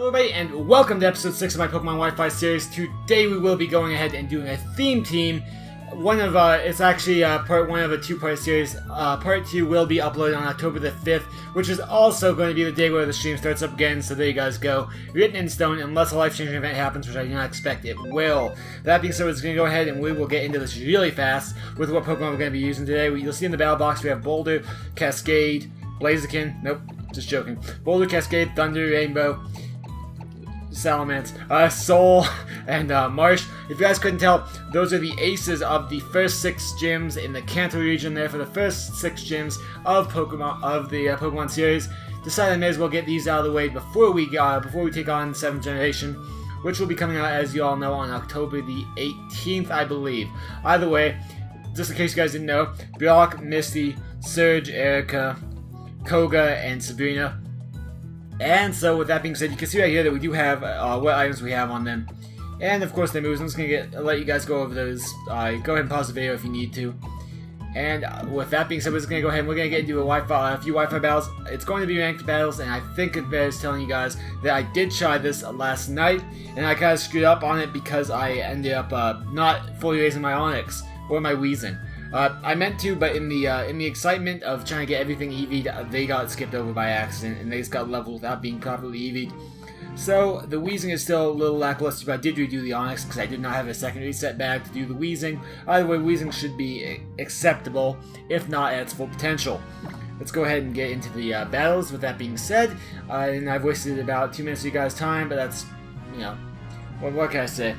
Hello everybody and welcome to episode 6 of my Pokemon Wi-Fi series. Today we will be going ahead and doing a theme team. It's actually part 1 of a 2-part series. Part 2 will be uploaded on October the 5th, which is also going to be the day where the stream starts up again, so there you guys go. Written in stone, unless a life-changing event happens, which I do not expect it will. That being said, we're going to go ahead and we will get into this really fast with what Pokemon we're going to be using today. You'll see in the battle box we have Boulder, Cascade, Blaziken, nope, just joking. Boulder, Cascade, Thunder, Rainbow, Salamence, Soul, and Marsh. If you guys couldn't tell, those are the aces of the first 6 gyms in the Kanto region there for the first 6 gyms of Pokemon of the Pokemon series. Decided I may as well get these out of the way before we take on 7th generation, which will be coming out, as you all know, on October the 18th, I believe. Either way, just in case you guys didn't know, Brock, Misty, Surge, Erica, Koga, and Sabrina. And so, with that being said, you can see right here that we do have what items we have on them. And, of course, their moves. I'm just going to let you guys go over those. Go ahead and pause the video if you need to. And with that being said, we're just going to go ahead and we're going to get into a few Wi-Fi battles. It's going to be ranked battles, and I think it bears telling you guys that I did try this last night, and I kind of screwed up on it because I ended up not fully raising my Onix or my Weezing. I meant to, but in the excitement of trying to get everything EV'd, they got skipped over by accident, and they just got leveled without being properly EV'd. So, the Weezing is still a little lackluster, but I did redo the Onix because I did not have a second reset bag to do the Weezing. Either way, Weezing should be acceptable, if not at its full potential. Let's go ahead and get into the battles. With that being said, and I've wasted about 2 minutes of you guys' time, but that's, you know, what can I say?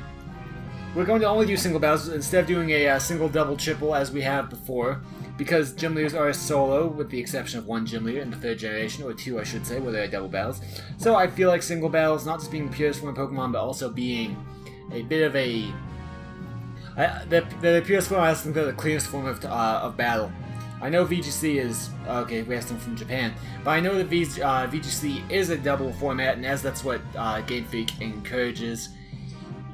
We're going to only do single battles instead of doing a single, double, triple as we have before, because gym leaders are solo, with the exception of 1 gym leader in the 3rd generation, or 2 I should say, where they are double battles. So I feel like single battles, not just being the purest form of Pokemon, but also being a bit of a... the purest form, I think they're the cleanest form of battle. I know VGC is... okay, we have some from Japan, but I know that VGC is a double format, and as that's what Game Freak encourages.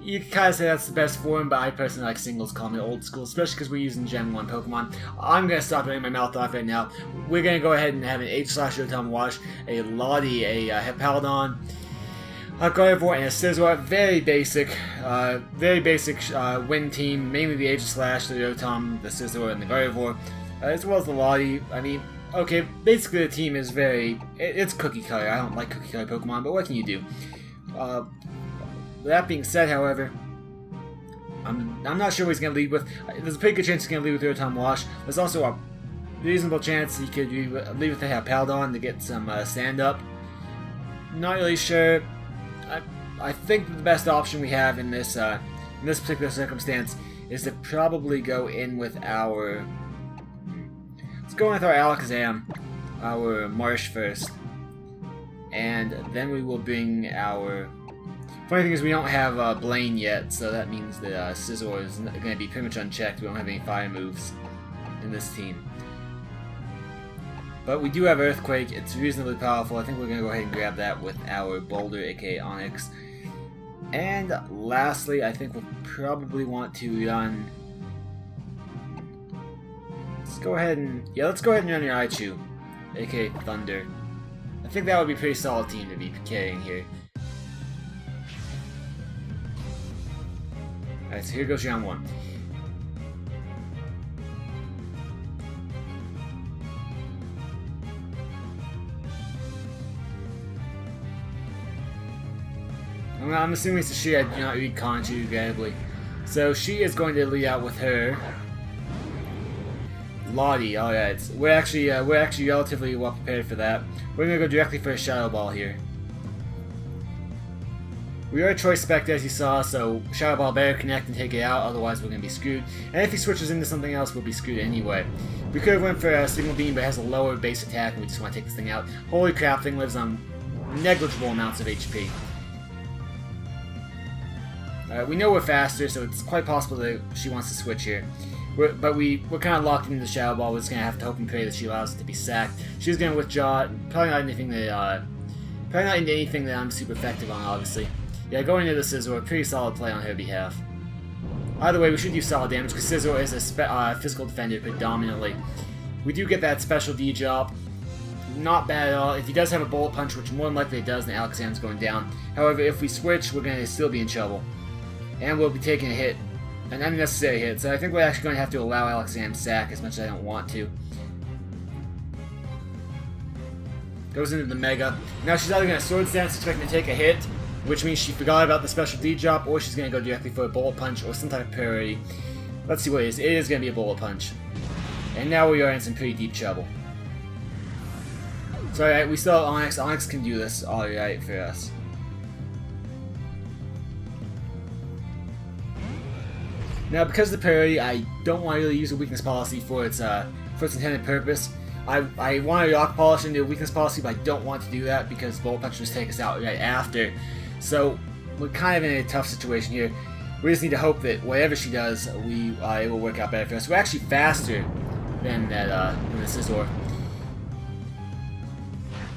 You can kind of say that's the best form, but I personally like singles, call me old school, especially because we're using Gen 1 Pokemon. I'm going to stop running my mouth off right now. We're going to go ahead and have an H/Rotom Wash, a Lottie, a Hippowdon, a Gardevoir, and a Scizor. Very basic win team, mainly the H/Slash, the Rotom, the Scizor, and the Gardevoir, as well as the Lottie. I mean, okay, basically the team is it's cookie cutter. I don't like cookie cutter Pokemon, but what can you do? That being said, however, I'm not sure what he's going to lead with. There's a pretty good chance he's going to lead with Rotom Wash. There's also a reasonable chance he could lead with the Hippowdon to get some stand-up. Not really sure. I think the best option we have in this particular circumstance is to probably go in with our... Let's go in with our Alakazam, our Marsh first. And then we will bring our... Funny thing is we don't have Blaine yet, so that means that Scizor is going to be pretty much unchecked. We don't have any fire moves in this team. But we do have Earthquake. It's reasonably powerful. I think we're going to go ahead and grab that with our Boulder, aka Onix. And lastly, I think we'll probably want to run... Let's go ahead and run your Raichu, aka Thunder. I think that would be a pretty solid team to be carrying here. Alright, so here goes round 1. I'm assuming Sashi, I do not read Kanji regrettably. So she is going to lead out with her Lottie. Alright, we're actually relatively well prepared for that. We're gonna go directly for a Shadow Ball here. We are Choice Spect, as you saw, so Shadow Ball better connect and take it out, otherwise we're going to be screwed. And if he switches into something else, we'll be screwed anyway. We could have went for a Signal Beam, but it has a lower base attack, and we just want to take this thing out. Holy crap, thing lives on negligible amounts of HP. We know we're faster, so it's quite possible that she wants to switch here. We're kind of locked into the Shadow Ball. We're just going to have to hope and pray that she allows it to be sacked. She's going to withdraw, probably not into anything that I'm super effective on, obviously. Yeah, going into the Scizor, pretty solid play on her behalf. Either way, we should do solid damage because Scizor is a physical defender predominantly. We do get that special D drop, not bad at all. If he does have a bullet punch, which more than likely it does, then Alakazam's going down. However, if we switch, we're going to still be in trouble. And we'll be taking a hit. An unnecessary hit. So I think we're actually going to have to allow Alakazam sack as much as I don't want to. Goes into the Mega. Now she's either going to Swords Dance expecting to take a hit, which means she forgot about the special D-drop, or she's going to go directly for a bullet punch or some type of priority. Let's see what it is. It is going to be a bullet punch. And now we are in some pretty deep trouble. So alright, we still have Onix. Onix can do this alright for us. Now, because of the priority, I don't want to really use a weakness policy for its intended purpose. I want to Rock Polish into a weakness policy, but I don't want to do that because Bullet Punch just take us out right after. So we're kind of in a tough situation here. We just need to hope that whatever she does, it will work out better for us. We're actually faster than the Scizor.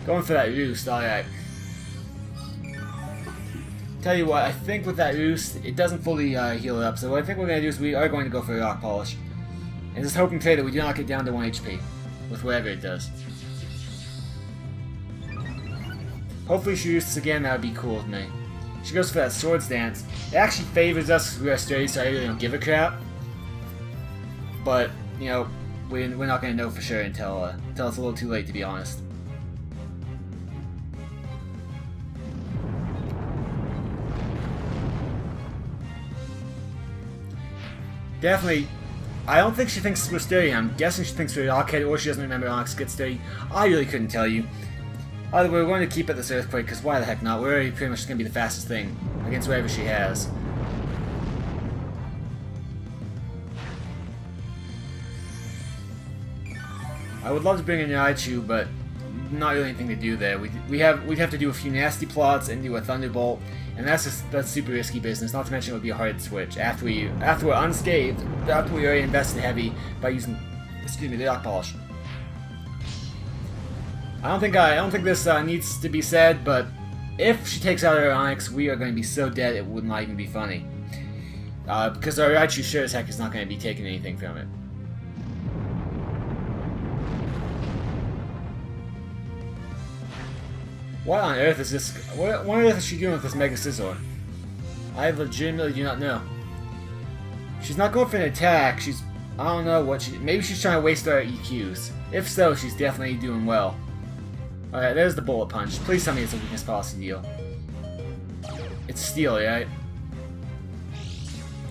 Going for that Roost, alright. Tell you what, I think with that Roost, it doesn't fully heal it up. So what I think we're going to do is we are going to go for a Rock Polish. And just hope and pray that we do not get down to 1 HP. With whatever it does. Hopefully she uses this again, that would be cool with me. She goes for that Swords Dance. It actually favors us because we are sturdy, so I really don't give a crap. But, you know, we're not going to know for sure until it's a little too late, to be honest. Definitely. I don't think she thinks we're sturdy. I'm guessing she thinks we're Rockhead, or she doesn't remember Onix gets sturdy. I really couldn't tell you. Either way, we're going to keep at this Earthquake, because why the heck not? We're already pretty much going to be the fastest thing against whatever she has. I would love to bring in Raichu, but not really anything to do there. We'd have to do a few nasty plots and do a Thunderbolt, and that's super risky business. Not to mention it would be a hard switch after we're unscathed, after we already invested heavy by using, the Rock Polish. I don't think this needs to be said, but if she takes out our Onix, we are going to be so dead it would not even be funny. Because our Raichu sure as heck is not going to be taking anything from it. What on earth is this? What on earth is she doing with this Mega Scizor? I legitimately do not know. She's not going for an attack. I don't know what maybe she's trying to waste our EQs. If so, she's definitely doing well. Alright, there's the Bullet Punch. Please tell me it's a weakness policy deal. It's Steel, right?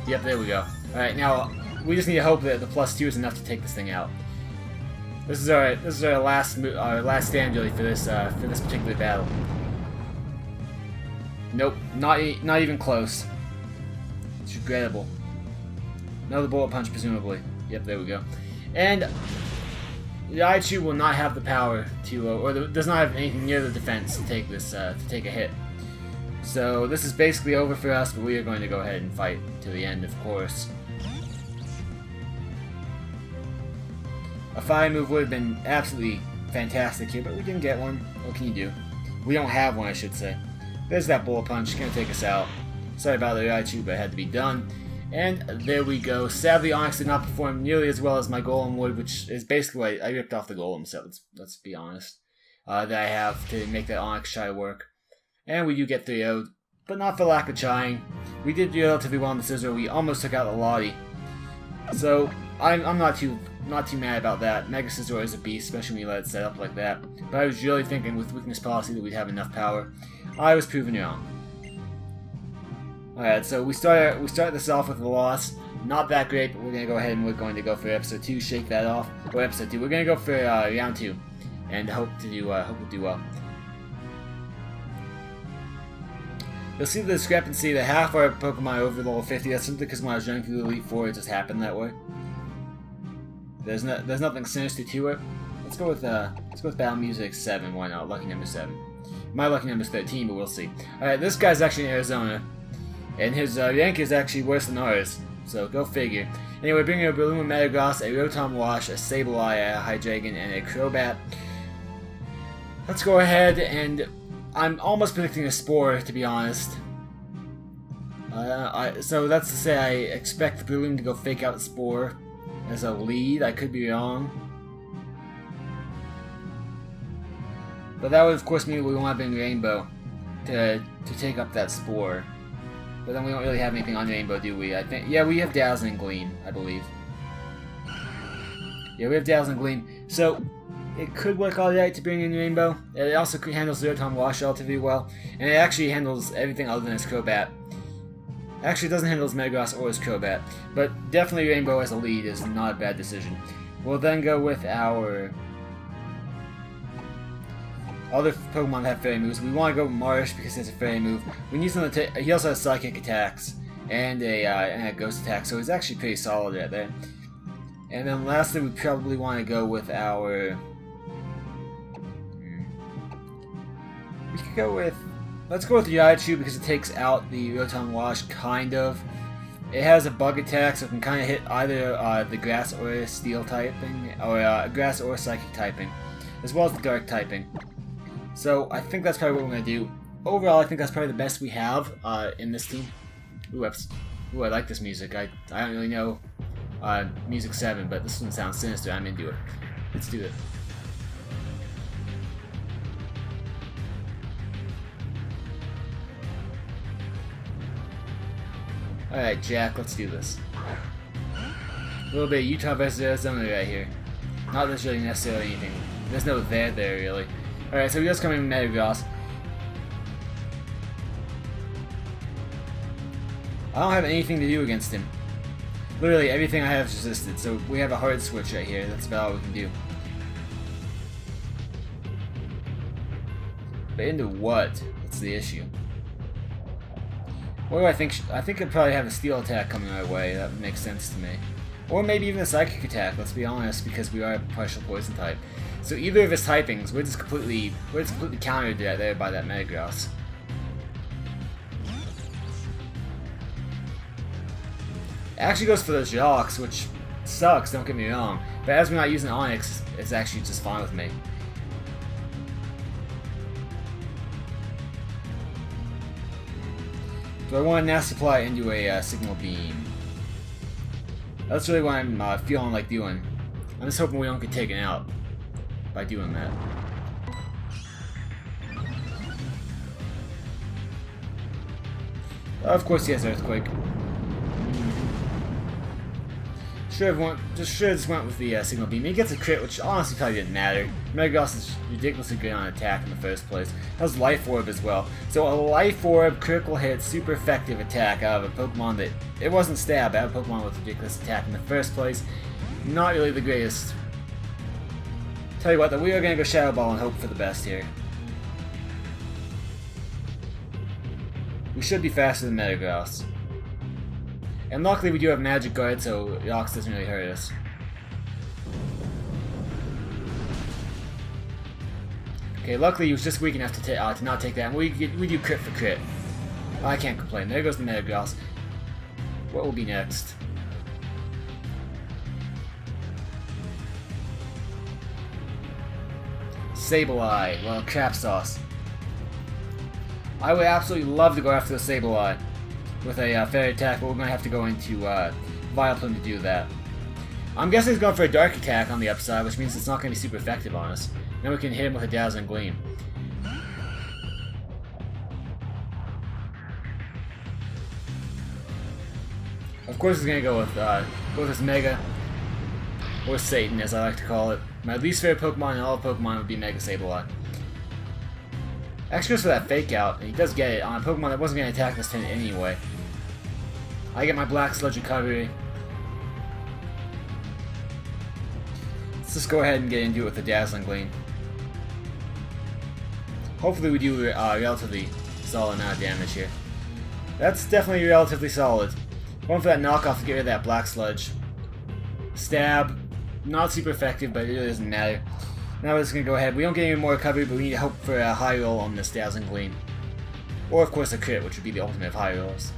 Yep, there we go. Alright, now we just need to hope that the +2 is enough to take this thing out. This is our last stand really for this particular battle. Nope, not even close. It's regrettable. Another Bullet Punch, presumably. Yep, there we go. And Raichu will not have the power to, does not have anything near the defense to take this, to take a hit. So this is basically over for us, but we are going to go ahead and fight to the end, of course. A fire move would have been absolutely fantastic here, but we didn't get one. What can you do? We don't have one, I should say. There's that Bullet Punch, gonna take us out. Sorry about the Raichu, but it had to be done. And there we go. Sadly, Onix did not perform nearly as well as my Golem would, which is basically why I ripped off the Golem set, let's be honest. That I have to make that Onix try to work. And we do get 3-0'd, but not for lack of trying. We did do relatively well on the Scizor. We almost took out the Lottie. So, I'm not too mad about that. Mega Scizor is a beast, especially when you let it set up like that. But I was really thinking with weakness policy that we'd have enough power. I was proven wrong. Alright, so we start this off with a loss. Not that great, but we're going to go ahead and we're going to go for episode 2, shake that off. Or episode 2. We're going to go for round 2. And hope we'll do well. You'll see the discrepancy that half our Pokemon are over level 50. That's simply because when I was running through the Elite Four, it just happened that way. There's nothing sinister to it. Let's go with Battle Music 7. Why not? Lucky number 7. My lucky number is 13, but we'll see. All right, this guy's actually in Arizona, and his rank is actually worse than ours. So go figure. Anyway, bringing a Balloon Metagross, a Rotom Wash, a Sableye, a Hydreigon, and a Crobat. Let's go ahead and I'm almost predicting a Spore, to be honest. So that's to say I expect the Balloon to go fake out Spore as a lead. I could be wrong. But that would of course mean we won't have any Rainbow to take up that Spore. But then we don't really have anything on Rainbow, do we? I think, yeah, we have Dazzling Gleam, I believe. Yeah, we have Dazzling Gleam. So it could work alright to bring in Rainbow. It also handles Zero-Tone Wash relatively well, and it actually handles everything other than its Crobat. Actually, it doesn't handle its Metagross or its Crobat, but definitely Rainbow as a lead is not a bad decision. We'll then go with our other Pokemon that have Fairy moves. We want to go with Marsh because it's a Fairy move. We need something to. He also has Psychic attacks and a Ghost attack, so he's actually pretty solid right there. And then lastly, we probably want to go with our. We could go with. Let's go with Raichu because it takes out the Rotom Wash, kind of. It has a Bug attack, so it can kind of hit either the Grass or Steel typing, or Grass or Psychic typing, as well as the Dark typing. So I think that's probably what we're going to do. Overall, I think that's probably the best we have in this team. Ooh, I like this music. I don't really know Music 7, but this one sounds sinister. I'm into it. Let's do it. Alright, Jack, let's do this. A little bit of Utah versus Arizona right here. Not that there's really necessarily anything. There's no there really. Alright, so we just come in Metagross. I don't have anything to do against him. Literally everything I have is resisted, so we have a hard switch right here. That's about all we can do. But into what? That's the issue. What do I think? I think I'd probably have a Steel attack coming our way. That would make sense to me. Or maybe even a Psychic attack, let's be honest, because we are a partial Poison type. So either of his typings, we're just completely countered right there by that Metagross. It actually goes for the Jocks, which sucks, don't get me wrong. But as we're not using Onix, it's actually just fine with me. Do I want a Nasty Supply into a Signal Beam? That's really what I'm feeling like doing. I'm just hoping we don't get taken out by doing that. Of course he has Earthquake. Should have just went with the Signal Beam. He gets a crit, which honestly probably didn't matter. Metagross is ridiculously good on attack in the first place. Has Life Orb as well. So a Life Orb, critical hit, super effective attack out of a Pokemon that it wasn't Stab, out of a Pokemon with ridiculous attack in the first place. Not really the greatest. Tell you what, though, we are going to go Shadow Ball and hope for the best here. We should be faster than Metagross. And luckily we do have Magic Guard, so Rocks doesn't really hurt us. Okay, luckily he was just weak enough to not take that, and we do crit for crit. I can't complain. There goes the Metagross. What will be next? Sableye. Well, crap sauce. I would absolutely love to go after the Sableye with a Fairy attack, but we're going to have to go into Vileplume to do that. I'm guessing he's going for a Dark attack on the upside, which means it's not going to be super effective on us. Then we can hit him with a Dazzling Gleam. Of course he's going to go with his Mega, or Satan as I like to call it. My least favorite Pokemon in all Pokemon would be Mega Sableye. Actually goes for that Fake Out, and he does get it on a Pokemon that wasn't going to attack this turn anyway. I get my Black Sludge recovery. Let's just go ahead and get into it with the Dazzling Gleam. Hopefully we do a relatively solid amount of damage here. That's definitely relatively solid. Going for that knockoff to get rid of that Black Sludge. Stab. Not super effective, but it really doesn't matter. Now we're just going to go ahead. We don't get any more recovery, but we need to hope for a high roll on this Dazzling Gleam. Or, of course, a crit, which would be the ultimate of high rolls.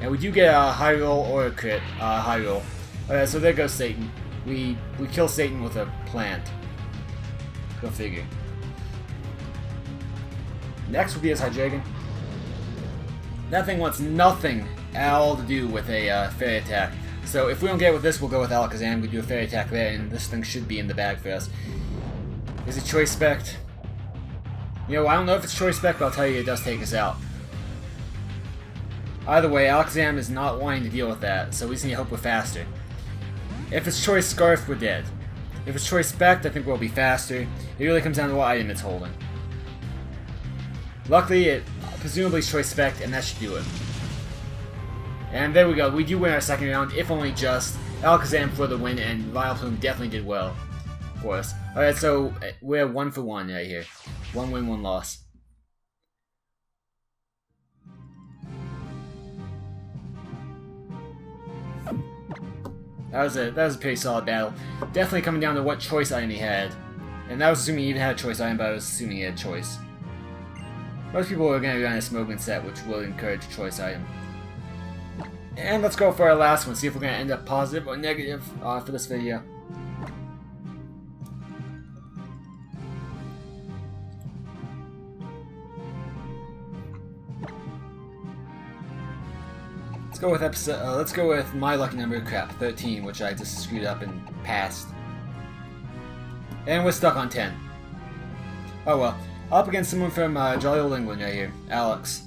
And we do get a high roll or a crit, high roll. Alright, so there goes Satan. We kill Satan with a plant. Go figure. Next will be his Hydreigon. That thing wants nothing at all to do with a Fairy attack. So if we don't get it with this, we'll go with Alakazam. We do a Fairy Attack there, and this thing should be in the bag for us. Is it Choice Spect? You know, I don't know if it's Choice Spect, but I'll tell you it does take us out. Either way, Alakazam is not wanting to deal with that, so we just need to hope we're faster. If it's Choice Scarf, we're dead. If it's Choice Spect, I think we'll be faster. It really comes down to what item it's holding. Luckily, it presumably is Choice Spect, and that should do it. And there we go, we do win our second round, if only just. Alakazam for the win, and Vileplume definitely did well for us. Alright, so we're 1 for 1 right here. 1 win, 1 loss. That was a pretty solid battle. Definitely coming down to what choice item he had. And that was assuming he even had a choice item, but I was assuming he had choice. Most people are going to be on a Smogon set, which will encourage a choice item. And let's go for our last one, see if we're going to end up positive or negative for this video. Let's go with my lucky number, crap, 13, which I just screwed up and passed. And we're stuck on 10. Oh well. Up against someone from Jolly Old England right here, Alex.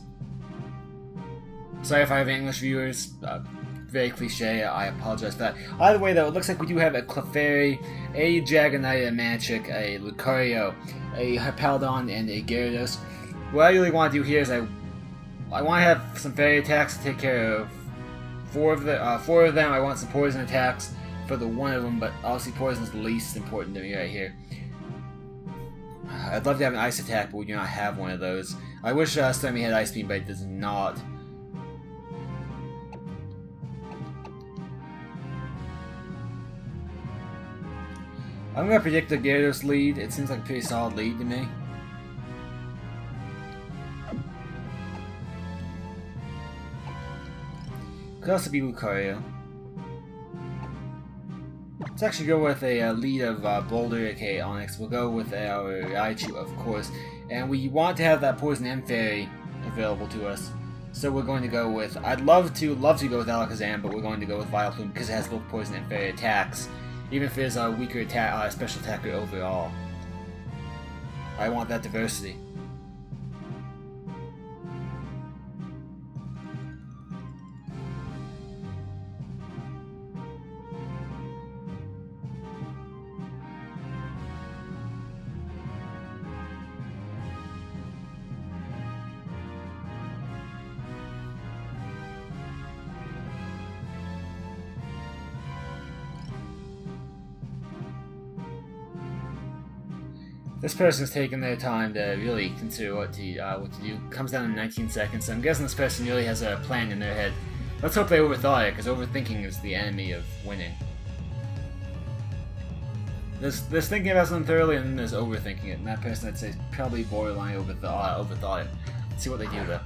Sorry if I have English viewers, very cliche, I apologize for that. Either way though, it looks like we do have a Clefairy, a Dragonite, a Manchic, a Lucario, a Hippowdon, and a Gyarados. What I really want to do here is I want to have some Fairy Attacks to take care of 4 of them. I want some Poison Attacks for the one of them, but obviously Poison is the least important to me right here. I'd love to have an Ice Attack, but we do not have one of those. I wish Starmie had Ice Beam, but it does not. I'm going to predict the Gyarados lead. It seems like a pretty solid lead to me. Could also be Lucario. Let's actually go with a lead of Boulder, aka Onix. We'll go with our Raichu, of course. And we want to have that Poison and Fairy available to us. So we're going to go with... I'd love to go with Alakazam, but we're going to go with Vileplume because it has both Poison and Fairy attacks. Even if it is a weaker attack, special attacker overall. I want that diversity. This person's taking their time to really consider what to do. Comes down in 19 seconds, so I'm guessing this person really has a plan in their head. Let's hope they overthought it, because overthinking is the enemy of winning. There's thinking about something thoroughly, and then there's overthinking it, and that person I'd say is probably borderline overthought it. Let's see what they do though.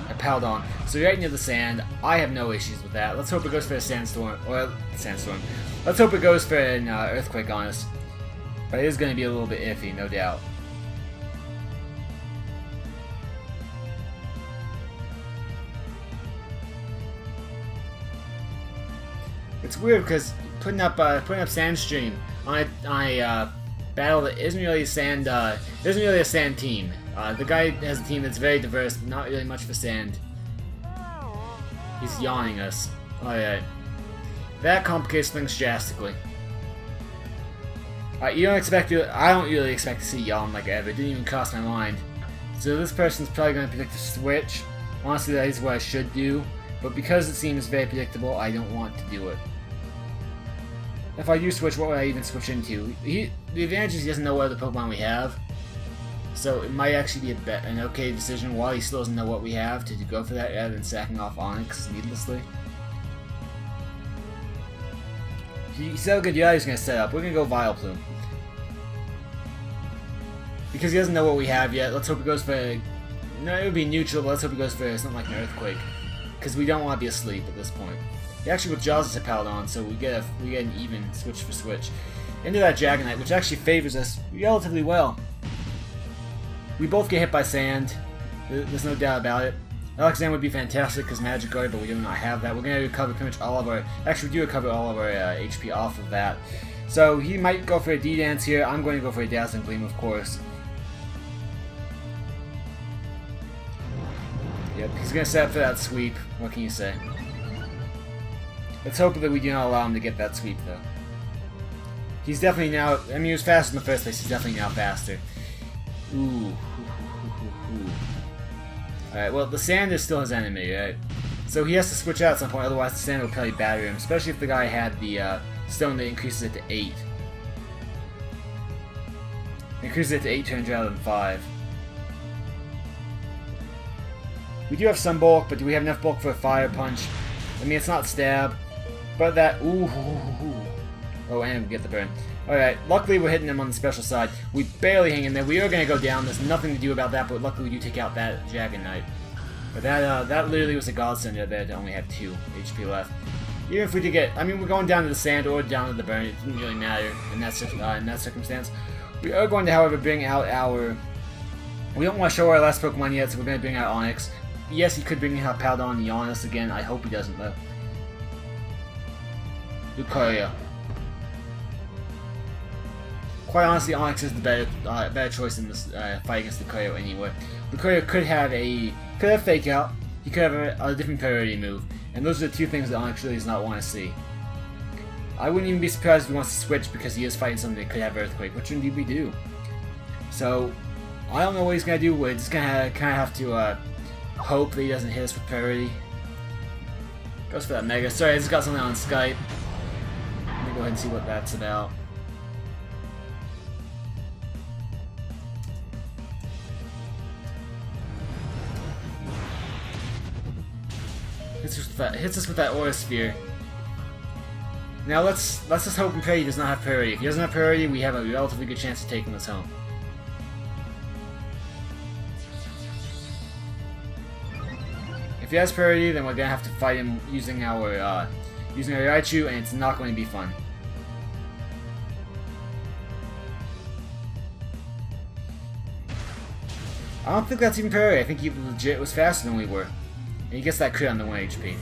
Hippowdon. So right into the sand. I have no issues with that. Let's hope it goes for a sandstorm. Let's hope it goes for an earthquake on us. But it is going to be a little bit iffy, no doubt. It's weird because putting up Sandstream on a battle that isn't really a sand team. The guy has a team that's very diverse, but not really much for sand. He's yawning us. Alright. That complicates things drastically. I don't really expect to see yawn like ever. It didn't even cross my mind. So this person's probably going to predict a switch. Honestly, that is what I should do. But because it seems very predictable, I don't want to do it. If I do switch, what would I even switch into? The advantage is he doesn't know what other Pokemon we have. So it might actually be an okay decision while he still doesn't know what we have to go for that rather than sacking off Onix needlessly. He said how good he's going to set up. We're going to go Vileplume. Because he doesn't know what we have yet, let's hope it goes for... No, it would be neutral, but let's hope it goes for something like an Earthquake. Because we don't want to be asleep at this point. He actually withdraws his Hippowdon, so we get an even switch for switch. Into that Dragonite, which actually favors us relatively well. We both get hit by sand. There's no doubt about it. Alexander would be fantastic because Magic Guard, but we do not have that. We're going to recover pretty much all of our... Actually, we do recover all of our HP off of that. So he might go for a D-Dance here. I'm going to go for a Dazzling Gleam, of course. Yep, he's going to set up for that sweep. What can you say? Let's hope that we do not allow him to get that sweep, though. He's definitely now... I mean, he was faster in the first place. He's definitely now faster. Ooh. Alright, well, the sand is still his enemy, right? So he has to switch out at some point, otherwise the sand will probably batter him, especially if the guy had the stone that increases it to 8. Increases it to 8 turns rather than 5. We do have some bulk, but do we have enough bulk for a fire punch? I mean, it's not stab, but that... Ooh. Oh, and we get the burn. Alright, luckily we're hitting him on the special side. We barely hang in there. We are going to go down. There's nothing to do about that, but luckily we do take out that Dragon Knight. But that literally was a godsend there to only have 2 HP left. Even if we did get... I mean, we're going down to the sand or down to the burn. It didn't really matter in that circumstance. We are going to, however, bring out our... We don't want to show our last Pokemon yet, so we're going to bring out Onix. Yes, he could bring out Powdon and Giannis again. I hope he doesn't, though. Lucario. Quite honestly, Onix is the better choice in this fight against Lucario anyway. Lucario could have Fake Out, he could have a different priority move, and those are the 2 things that Onix really does not want to see. I wouldn't even be surprised if he wants to switch because he is fighting something that could have Earthquake, which indeed we do. So, I don't know what he's going to do, we're just going to kind of have to hope that he doesn't hit us with priority. Goes for that Mega. Sorry, I just got something on Skype. Let me go ahead and see what that's about. Hits us with that Aura Sphere. Now let's just hope and pray he does not have priority. If he doesn't have priority, we have a relatively good chance of taking this home. If he has priority, then we're gonna have to fight him using our Raichu, and it's not going to be fun. I don't think that's even priority. I think he legit was faster than we were. And he gets that crit on the 1 HP.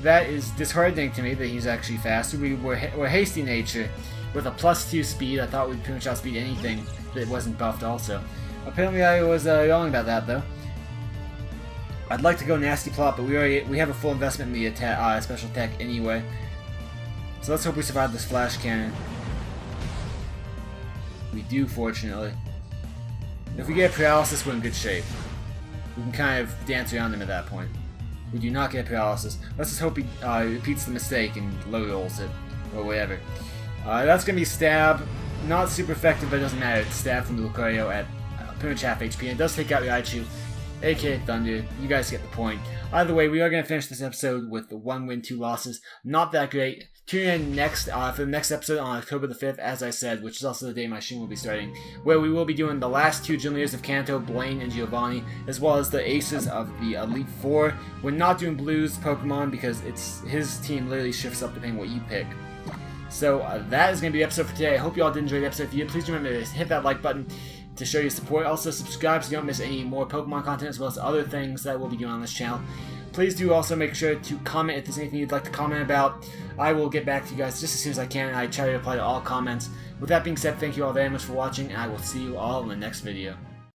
That is disheartening to me that he's actually faster. We're hasty nature with a +2 speed. I thought we'd pretty much outspeed anything that wasn't buffed also. Apparently I was wrong about that though. I'd like to go Nasty Plot, but we have a full investment in the special attack anyway. So let's hope we survive this Flash Cannon. We do, fortunately. If we get Paralysis, we're in good shape. We can kind of dance around him at that point. We do not get Paralysis. Let's just hope he repeats the mistake and low rolls it, or whatever. That's going to be Stab. Not super effective, but it doesn't matter. It's Stab from Lucario at pretty much half HP, and it does take out Raichu, aka Thunder. You guys get the point. Either way, we are going to finish this episode with 1 win, 2 losses. Not that great. Tune in next for the next episode on October the 5th, as I said, which is also the day my stream will be starting, where we will be doing the last 2 gym leaders of Kanto, Blaine and Giovanni, as well as the aces of the Elite Four. We're not doing Blue's Pokemon because his team literally shifts up depending on what you pick. So that is going to be the episode for today. I hope you all did enjoy the episode. If you did, please remember to hit that like button to show your support. Also subscribe so you don't miss any more Pokemon content, as well as other things that we'll be doing on this channel. Please do also make sure to comment if there's anything you'd like to comment about. I will get back to you guys just as soon as I can. I try to reply to all comments. With that being said, thank you all very much for watching, and I will see you all in the next video.